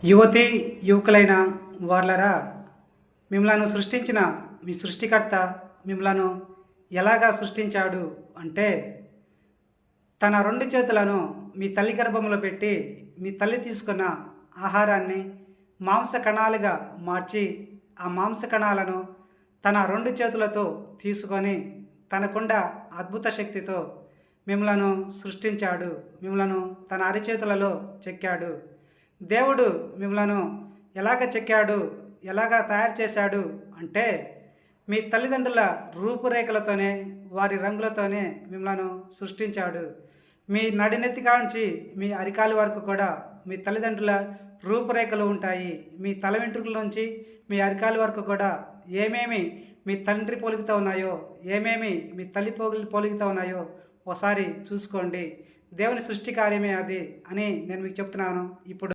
యువతి యువకులైన వార్లరా, మిమ్మలను సృష్టించిన మీ సృష్టికర్త మిమ్మలను ఎలాగా సృష్టించాడు అంటే, తన 2 చేతులను మీ తల్లి గర్భంలో పెట్టి మీ తల్లి తీసుకున్న ఆహారాన్ని మాంస కణాలుగా మార్చి, ఆ మాంస కణాలను తన 2 చేతులతో తీసుకొని తనకున్న అద్భుత శక్తితో మిమ్మలను సృష్టించాడు. మిమ్మలను తన అరిచేతులలో చెక్కాడు. దేవుడు మిమ్మలను ఎలాగ చెక్కాడు, ఎలాగ తయారు చేశాడు అంటే, మీ తల్లిదండ్రుల రూపురేఖలతోనే, వారి రంగులతోనే మిమ్మలను సృష్టించాడు. మీ నడినెత్తి కాంచి మీ అరికాలు వరకు కూడా మీ తల్లిదండ్రుల రూపురేఖలు ఉంటాయి. మీ తల వెంట్రుకల నుంచి మీ అరికాలు వరకు కూడా ఏమేమి మీ తండ్రి పోలికతో ఉన్నాయో, ఏమేమి మీ తల్లి పోలికతో ఉన్నాయో ఒకసారి చూసుకోండి. దేవుని సృష్టి కార్యమే అది అని నేను మీకు చెప్తున్నాను ఇప్పుడు.